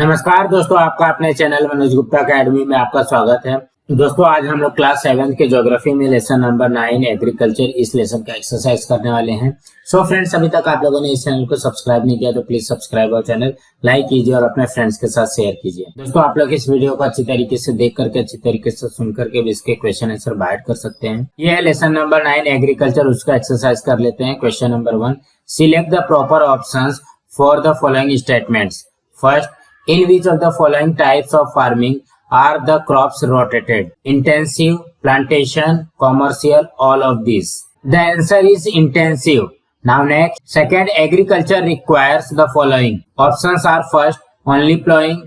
नमस्कार दोस्तों, आपका अपने चैनल मनोज गुप्ता अकेडमी में आपका स्वागत है। दोस्तों आज हम लोग क्लास 7 के ज्योग्राफी में लेसन नंबर 9 एग्रीकल्चर इस लेसन का एक्सरसाइज करने वाले हैं। सो फ्रेंड्स, अभी तक आप लोगों ने इस चैनल को सब्सक्राइब नहीं किया तो प्लीज सब्सक्राइब और चैनल लाइक कीजिए और अपने फ्रेंड्स के साथ शेयर कीजिए। दोस्तों आप लोग इस वीडियो को अच्छी तरीके से देख करके, अच्छी तरीके से सुन करके भी इसके क्वेश्चन आंसर बाइट कर सकते हैं। ये है लेसन नंबर 9 एग्रीकल्चर, उसका एक्सरसाइज कर लेते हैं। Question number 1, select the proper options for the following statements. First, in which of the following types of farming are the crops rotated? Intensive, plantation, commercial, all of these. The answer is intensive. Now next. Second, agriculture requires the following. Options are: first, only plowing.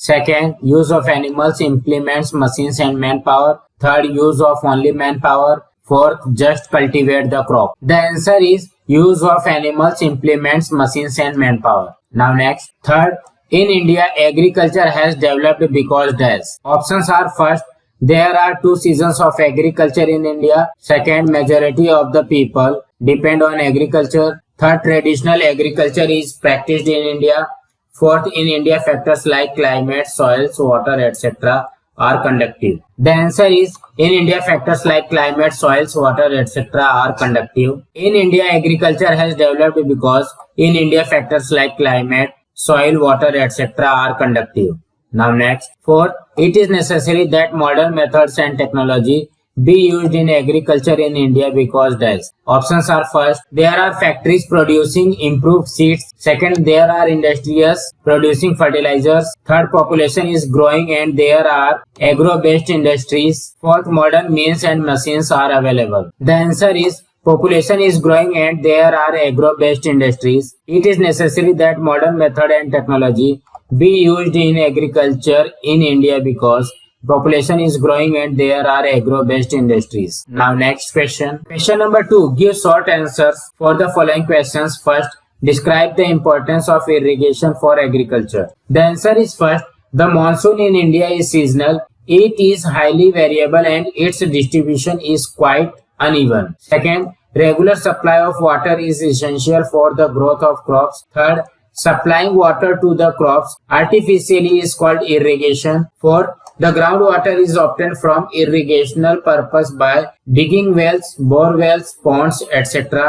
Second, use of animals, implements, machines and manpower. Third, use of only manpower. Fourth, just cultivate the crop. The answer is use of animals, implements, machines and manpower. Now next. Third, in India, agriculture has developed because dash. Options are: first, there are 2 seasons of agriculture in India. Second, majority of the people depend on agriculture. Third, traditional agriculture is practiced in India. Fourth, in India, factors like climate, soils, water, etc. are conductive. The answer is in India, factors like climate, soils, water, etc. are conductive. In India, agriculture has developed because in India, factors like climate, soil, water, etc. are conductive. Now next. Fourth, it is necessary that modern methods and technology be used in agriculture in India because dash. Options are: first, there are factories producing improved seeds. Second, there are industries producing fertilizers. Third, population is growing and there are agro-based industries. Fourth, modern means and machines are available. The answer is population is growing and there are agro-based industries. It is necessary that modern method and technology be used in agriculture in India because population is growing and there are agro-based industries. Now next question. Question number 2. Give short answers for the following questions. First, describe the importance of irrigation for agriculture. The answer is: first, the monsoon in India is seasonal. It is highly variable and its distribution is quite uneven. Second, regular supply of water is essential for the growth of crops. Third, supplying water to the crops artificially is called irrigation. Fourth, the groundwater is obtained from irrigational purpose by digging wells, bore wells, ponds, etc.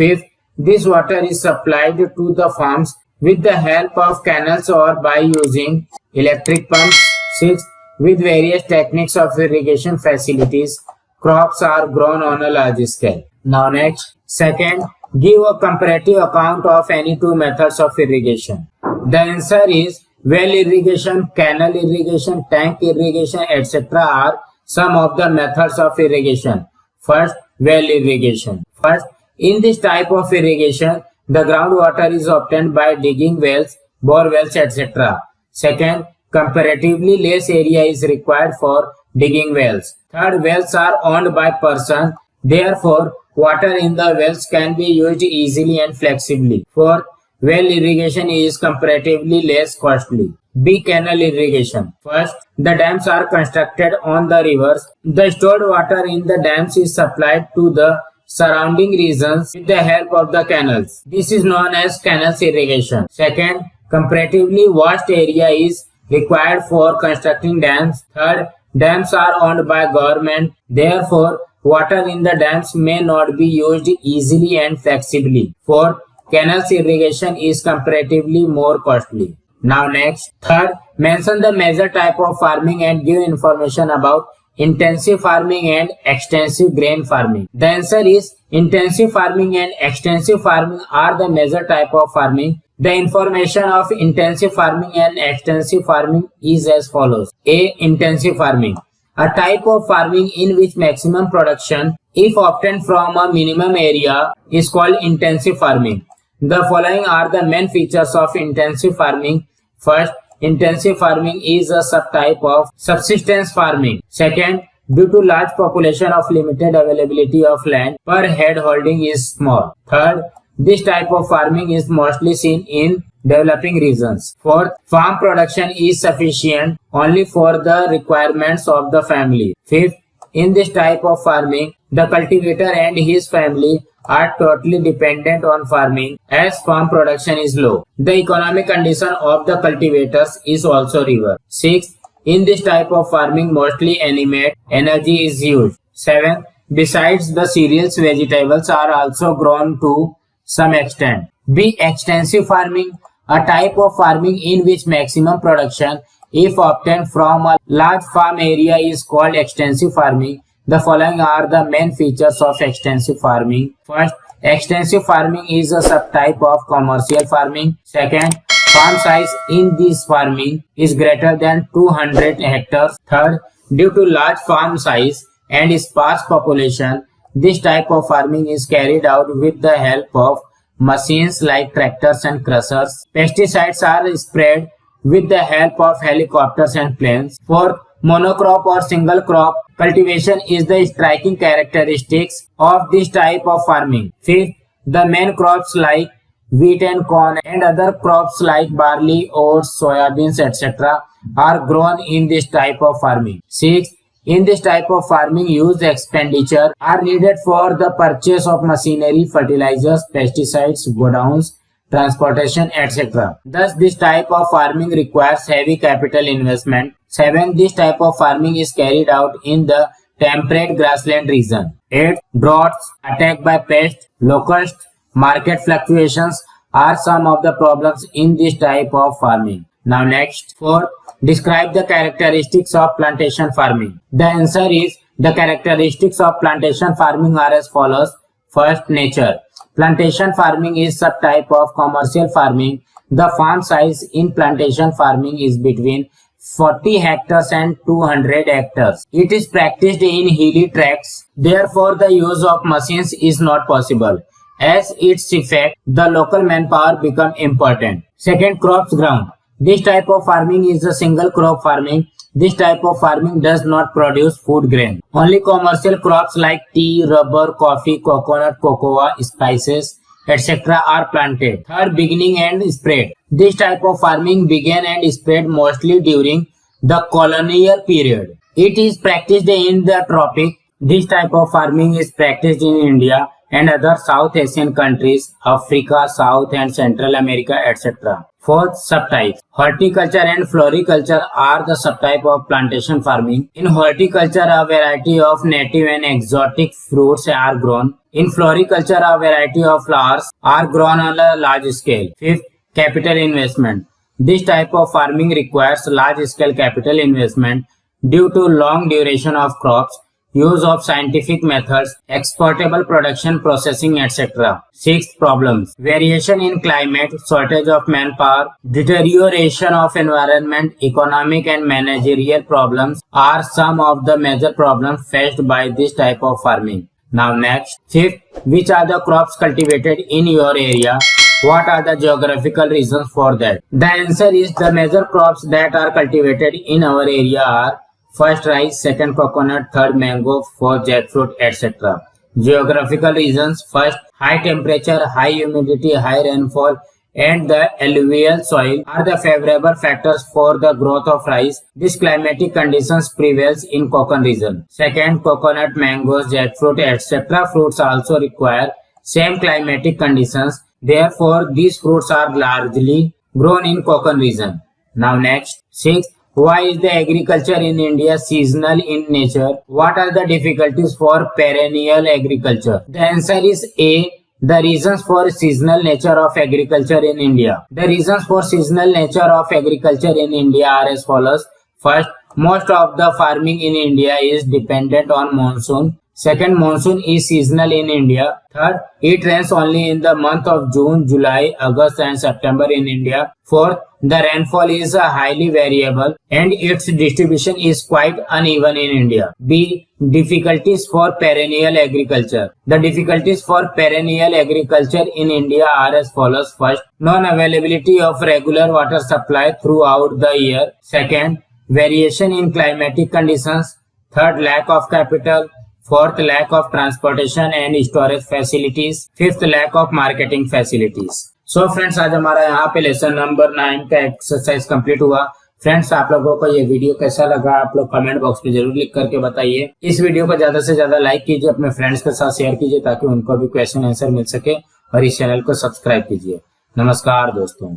Fifth, this water is supplied to the farms with the help of canals or by using electric pumps. Sixth, with various techniques of irrigation facilities, crops are grown on a large scale. Now next. Second, give a comparative account of any 2 methods of irrigation. The answer is well irrigation, canal irrigation, tank irrigation, etc. are some of the methods of irrigation. First, well irrigation. First, in this type of irrigation, the groundwater is obtained by digging wells, bore wells, etc. Second, comparatively less area is required for digging wells. Third, wells are owned by person. Therefore, water in the wells can be used easily and flexibly. Fourth, well irrigation is comparatively less costly. B. Canal irrigation. First, the dams are constructed on the rivers. The stored water in the dams is supplied to the surrounding regions with the help of the canals. This is known as canal irrigation. Second, comparatively vast area is required for constructing dams. Third, dams are owned by government. Therefore, water in the dams may not be used easily and flexibly. Fourth, canals irrigation is comparatively more costly. Now next. Third, mention the major type of farming and give information about intensive farming and extensive grain farming. The answer is intensive farming and extensive farming are the major type of farming. The information of intensive farming and extensive farming is as follows. A. Intensive farming. A type of farming in which maximum production, if obtained from a minimum area, is called intensive farming. The following are the main features of intensive farming. First, intensive farming is a subtype of subsistence farming. Second, due to large population of limited availability of land, per head holding is small. Third, this type of farming is mostly seen in developing regions. Fourth, farm production is sufficient only for the requirements of the family. Fifth, in this type of farming, the cultivator and his family are totally dependent on farming as farm production is low. The economic condition of the cultivators is also river. 6. In this type of farming, mostly animate energy is used. 7. Besides the cereals, vegetables are also grown to some extent. B. Extensive farming, a type of farming in which maximum production, if obtained from a large farm area, is called extensive farming. The following are the main features of extensive farming. First, extensive farming is a subtype of commercial farming. Second, farm size in this farming is greater than 200 hectares. Third, due to large farm size and sparse population, this type of farming is carried out with the help of machines like tractors and crushers. Pesticides are sprayed with the help of helicopters and planes. Fourth, monocrop or single crop cultivation is the striking characteristics of this type of farming. Fifth, the main crops like wheat and corn and other crops like barley, oats, soybeans, etc. are grown in this type of farming. Sixth, in this type of farming, huge expenditure are needed for the purchase of machinery, fertilizers, pesticides, godowns, transportation, etc. Thus, this type of farming requires heavy capital investment. 7. This type of farming is carried out in the temperate grassland region. 8. Droughts, attack by pests, locusts, market fluctuations are some of the problems in this type of farming. Now next, 4. Describe the characteristics of plantation farming. The answer is, the characteristics of plantation farming are as follows. First, nature. Plantation farming is subtype of commercial farming. The farm size in plantation farming is between 40 hectares and 200 hectares. It is practiced in hilly tracts. Therefore, the use of machines is not possible. As its effect, the local manpower become important. Second, crops ground. This type of farming is a single crop farming. This type of farming does not produce food grain. Only commercial crops like tea, rubber, coffee, coconut, cocoa, spices, etc. are planted. Third, beginning and spread. This type of farming began and spread mostly during the colonial period. It is practiced in the tropic. This type of farming is practiced in India and other South Asian countries, Africa, South and Central America, etc. Fourth, subtypes. Horticulture and floriculture are the subtype of plantation farming. In horticulture, a variety of native and exotic fruits are grown. In floriculture, a variety of flowers are grown on a large scale. Fifth, capital investment. This type of farming requires large-scale capital investment due to long duration of crops, use of scientific methods, exportable production, processing, etc. Sixth, problems. Variation in climate, shortage of manpower, deterioration of environment, economic and managerial problems are some of the major problems faced by this type of farming. Now next, fifth, which are the crops cultivated in your area? What are the geographical reasons for that? The answer is, the major crops that are cultivated in our area are first rice, second coconut, third mango, fourth jackfruit, etc. Geographical reasons. First, high temperature, high humidity, high rainfall and the alluvial soil are the favorable factors for the growth of rice. These climatic conditions prevails in Konkan region. Second, coconut, mangoes, jackfruit, etc. fruits also require same climatic conditions. Therefore, these fruits are largely grown in Konkan region. Now next, sixth, why is the agriculture in India seasonal in nature? What are the difficulties for perennial agriculture? The answer is A. The reasons for seasonal nature of agriculture in India. The reasons for seasonal nature of agriculture in India are as follows. First, most of the farming in India is dependent on monsoon. Second, monsoon is seasonal in India. Third, it rains only in the month of June, July, August and September in India. Fourth, the rainfall is highly variable and its distribution is quite uneven in India. B. Difficulties for perennial agriculture. The difficulties for perennial agriculture in India are as follows. First, non-availability of regular water supply throughout the year. Second, variation in climatic conditions. Third, lack of capital. Fourth, lack of transportation and storage facilities. Fifth, lack of marketing facilities. So friends, आज हमारा यहाँ पे lesson number 9 का exercise complete हुआ. Friends, आप लोगों को ये वीडियो कैसा लगा आप लोग कमेंट बॉक्स में जरूर लिख करके बताइए। इस वीडियो को ज्यादा से ज्यादा लाइक कीजिए, अपने फ्रेंड्स के साथ शेयर कीजिए ताकि उनको भी क्वेश्चन आंसर मिल सके, और इस चैनल को सब्सक्राइब कीजिए। नमस्कार दोस्तों।